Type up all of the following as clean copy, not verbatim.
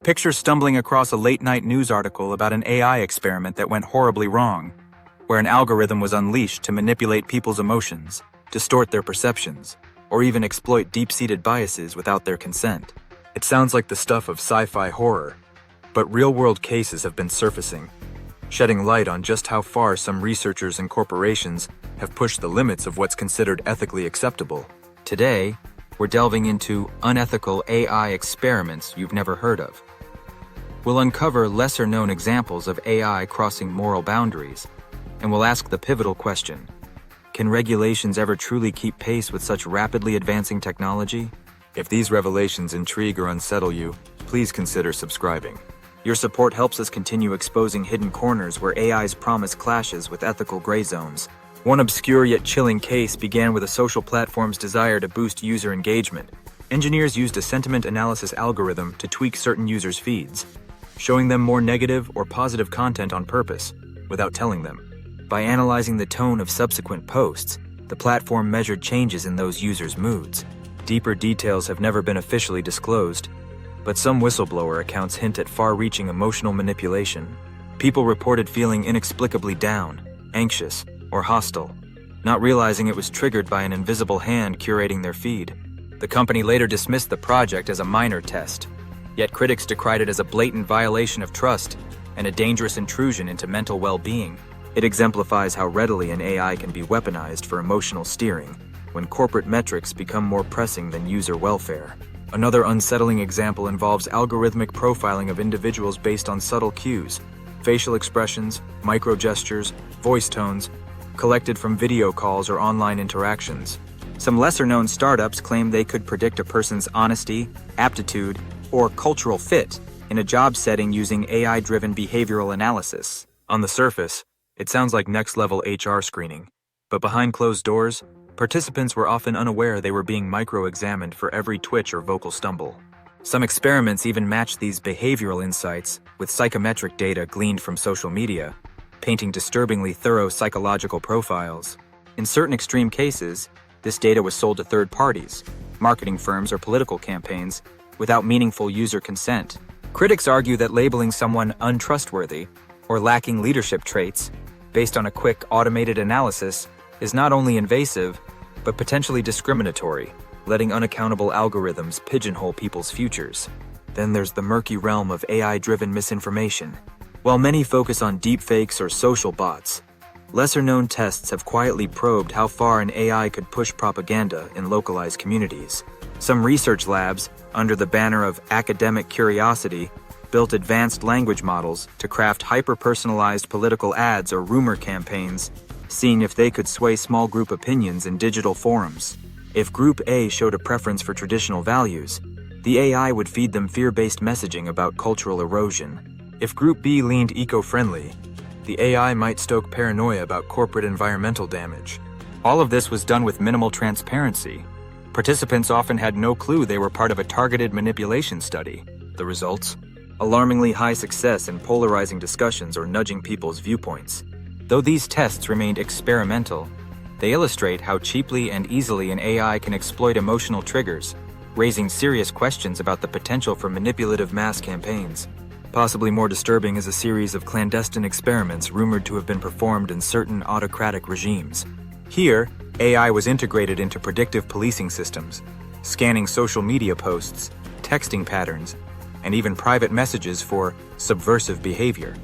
Picture stumbling across a late-night news article about an AI experiment that went horribly wrong, where an algorithm was unleashed to manipulate people's emotions, distort their perceptions, or even exploit deep-seated biases without their consent. It sounds like the stuff of sci-fi horror, but real-world cases have been surfacing, shedding light on just how far some researchers and corporations have pushed the limits of what's considered ethically acceptable. Today, we're delving into unethical AI experiments you've never heard of. We'll uncover lesser-known examples of AI crossing moral boundaries, and we'll ask the pivotal question: can regulations ever truly keep pace with such rapidly advancing technology? If these revelations intrigue or unsettle you, please consider subscribing. Your support helps us continue exposing hidden corners where AI's promise clashes with ethical gray zones. One obscure yet chilling case began with a social platform's desire to boost user engagement. Engineers used a sentiment analysis algorithm to tweak certain users' feeds, showing them more negative or positive content on purpose, without telling them. By analyzing the tone of subsequent posts, the platform measured changes in those users' moods. Deeper details have never been officially disclosed, but some whistleblower accounts hint at far-reaching emotional manipulation. People reported feeling inexplicably down, anxious, or hostile, not realizing it was triggered by an invisible hand curating their feed. The company later dismissed the project as a minor test, yet critics decried it as a blatant violation of trust and a dangerous intrusion into mental well-being. It exemplifies how readily an AI can be weaponized for emotional steering when corporate metrics become more pressing than user welfare. Another unsettling example involves algorithmic profiling of individuals based on subtle cues, facial expressions, micro-gestures, voice tones, collected from video calls or online interactions. Some lesser-known startups claim they could predict a person's honesty, aptitude, or cultural fit in a job setting using AI-driven behavioral analysis. On the surface, it sounds like next-level HR screening, but behind closed doors, participants were often unaware they were being micro-examined for every twitch or vocal stumble. Some experiments even matched these behavioral insights with psychometric data gleaned from social media, painting disturbingly thorough psychological profiles. In certain extreme cases, this data was sold to third parties, marketing firms or political campaigns, without meaningful user consent. Critics argue that labeling someone untrustworthy or lacking leadership traits based on a quick automated analysis is not only invasive, but potentially discriminatory, letting unaccountable algorithms pigeonhole people's futures. Then there's the murky realm of AI-driven misinformation. While many focus on deepfakes or social bots, lesser-known tests have quietly probed how far an AI could push propaganda in localized communities. Some research labs, under the banner of academic curiosity, built advanced language models to craft hyper-personalized political ads or rumor campaigns, seeing if they could sway small group opinions in digital forums. If Group A showed a preference for traditional values, the AI would feed them fear-based messaging about cultural erosion. If Group B leaned eco-friendly, the AI might stoke paranoia about corporate environmental damage. All of this was done with minimal transparency. Participants often had no clue they were part of a targeted manipulation study. The results? Alarmingly high success in polarizing discussions or nudging people's viewpoints. Though these tests remained experimental, they illustrate how cheaply and easily an AI can exploit emotional triggers, raising serious questions about the potential for manipulative mass campaigns. Possibly more disturbing is a series of clandestine experiments rumored to have been performed in certain autocratic regimes. Here, AI was integrated into predictive policing systems, scanning social media posts, texting patterns, and even private messages for subversive behavior.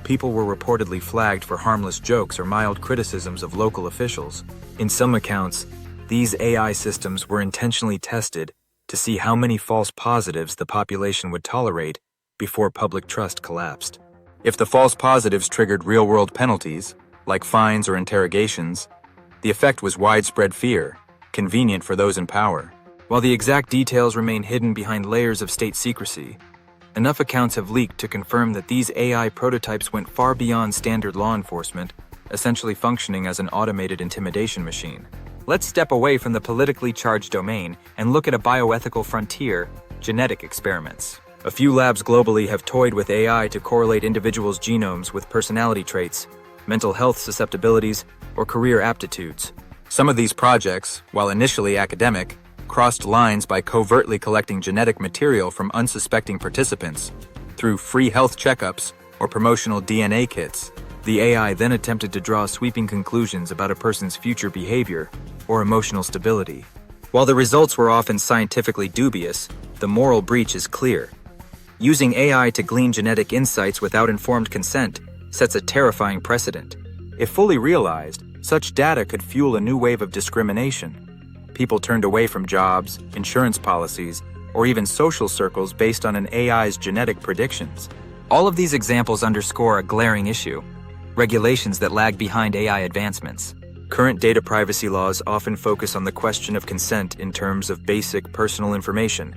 People were reportedly flagged for harmless jokes or mild criticisms of local officials. In some accounts, these AI systems were intentionally tested to see how many false positives the population would tolerate before public trust collapsed. If the false positives triggered real-world penalties, like fines or interrogations, the effect was widespread fear, convenient for those in power. While the exact details remain hidden behind layers of state secrecy, enough accounts have leaked to confirm that these AI prototypes went far beyond standard law enforcement, essentially functioning as an automated intimidation machine. Let's step away from the politically charged domain and look at a bioethical frontier: genetic experiments. A few labs globally have toyed with AI to correlate individuals' genomes with personality traits, mental health susceptibilities, or career aptitudes. Some of these projects, while initially academic, crossed lines by covertly collecting genetic material from unsuspecting participants through free health checkups or promotional DNA kits. The AI then attempted to draw sweeping conclusions about a person's future behavior or emotional stability. While the results were often scientifically dubious, the moral breach is clear. Using AI to glean genetic insights without informed consent sets a terrifying precedent. If fully realized, such data could fuel a new wave of discrimination. People turned away from jobs, insurance policies, or even social circles based on an AI's genetic predictions. All of these examples underscore a glaring issue: regulations that lag behind AI advancements. Current data privacy laws often focus on the question of consent in terms of basic personal information: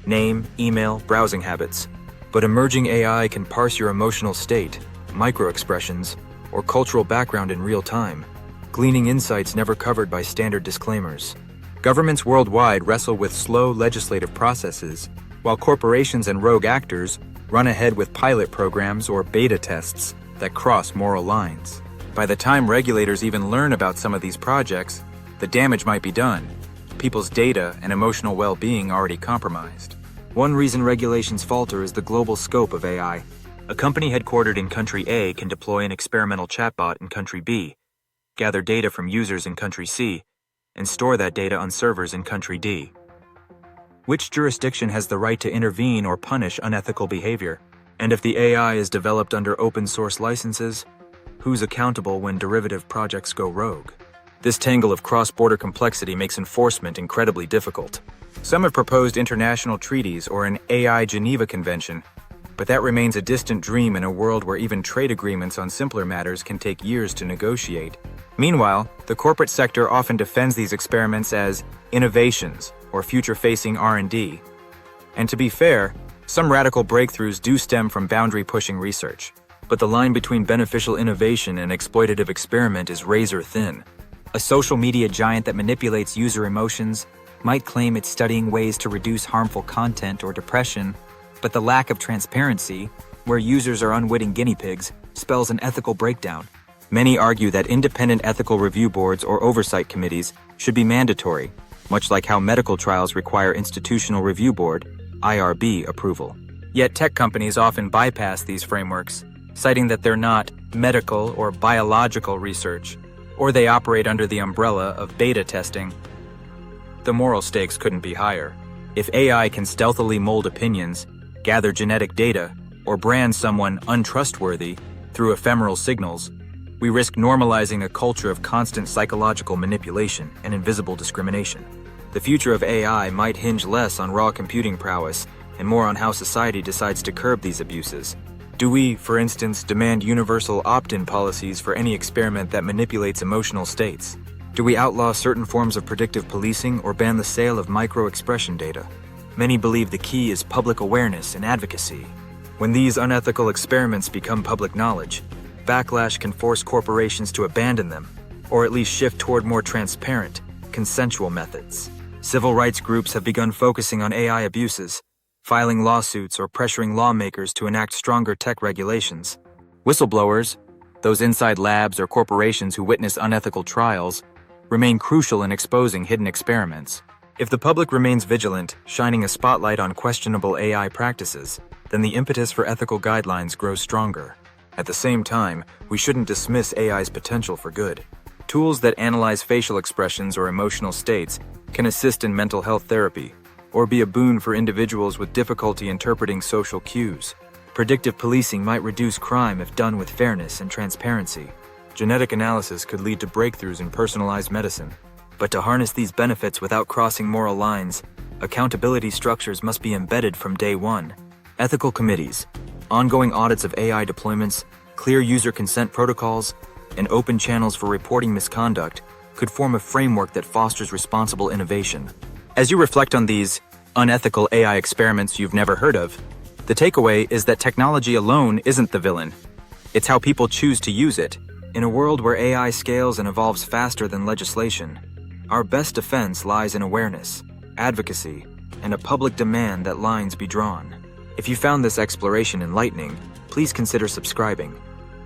name, email, browsing habits. But emerging AI can parse your emotional state, microexpressions, or cultural background in real time, gleaning insights never covered by standard disclaimers. Governments worldwide wrestle with slow legislative processes, while corporations and rogue actors run ahead with pilot programs or beta tests that cross moral lines. By the time regulators even learn about some of these projects, the damage might be done, people's data and emotional well-being already compromised. One reason regulations falter is the global scope of AI. A company headquartered in country A can deploy an experimental chatbot in country B, gather data from users in country C, and store that data on servers in country D. Which jurisdiction has the right to intervene or punish unethical behavior? And if the AI is developed under open-source licenses, who's accountable when derivative projects go rogue? This tangle of cross-border complexity makes enforcement incredibly difficult. Some have proposed international treaties or an AI Geneva Convention, but that remains a distant dream in a world where even trade agreements on simpler matters can take years to negotiate. Meanwhile, the corporate sector often defends these experiments as innovations or future-facing R&D. And to be fair, some radical breakthroughs do stem from boundary-pushing research. But the line between beneficial innovation and exploitative experiment is razor-thin. A social media giant that manipulates user emotions might claim it's studying ways to reduce harmful content or depression, but the lack of transparency, where users are unwitting guinea pigs, spells an ethical breakdown. Many argue that independent ethical review boards or oversight committees should be mandatory, much like how medical trials require Institutional Review Board (IRB) approval. Yet tech companies often bypass these frameworks, citing that they're not medical or biological research, or they operate under the umbrella of beta testing. The moral stakes couldn't be higher. If AI can stealthily mold opinions, gather genetic data, or brand someone untrustworthy through ephemeral signals, we risk normalizing a culture of constant psychological manipulation and invisible discrimination. The future of AI might hinge less on raw computing prowess and more on how society decides to curb these abuses. Do we, for instance, demand universal opt-in policies for any experiment that manipulates emotional states? Do we outlaw certain forms of predictive policing or ban the sale of micro-expression data? Many believe the key is public awareness and advocacy. When these unethical experiments become public knowledge, backlash can force corporations to abandon them, or at least shift toward more transparent, consensual methods. Civil rights groups have begun focusing on AI abuses, filing lawsuits or pressuring lawmakers to enact stronger tech regulations. Whistleblowers, those inside labs or corporations who witness unethical trials, remain crucial in exposing hidden experiments. If the public remains vigilant, shining a spotlight on questionable AI practices, then the impetus for ethical guidelines grows stronger. At the same time, we shouldn't dismiss AI's potential for good. Tools that analyze facial expressions or emotional states can assist in mental health therapy, or be a boon for individuals with difficulty interpreting social cues. Predictive policing might reduce crime if done with fairness and transparency. Genetic analysis could lead to breakthroughs in personalized medicine. But to harness these benefits without crossing moral lines, accountability structures must be embedded from day one. Ethical committees, ongoing audits of AI deployments, clear user consent protocols, and open channels for reporting misconduct could form a framework that fosters responsible innovation. As you reflect on these unethical AI experiments you've never heard of, the takeaway is that technology alone isn't the villain. It's how people choose to use it. In a world where AI scales and evolves faster than legislation, our best defense lies in awareness, advocacy, and a public demand that lines be drawn. If you found this exploration enlightening, please consider subscribing.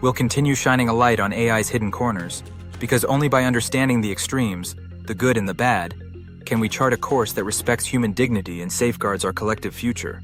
We'll continue shining a light on AI's hidden corners, because only by understanding the extremes, the good and the bad, Can we chart a course that respects human dignity and safeguards our collective future?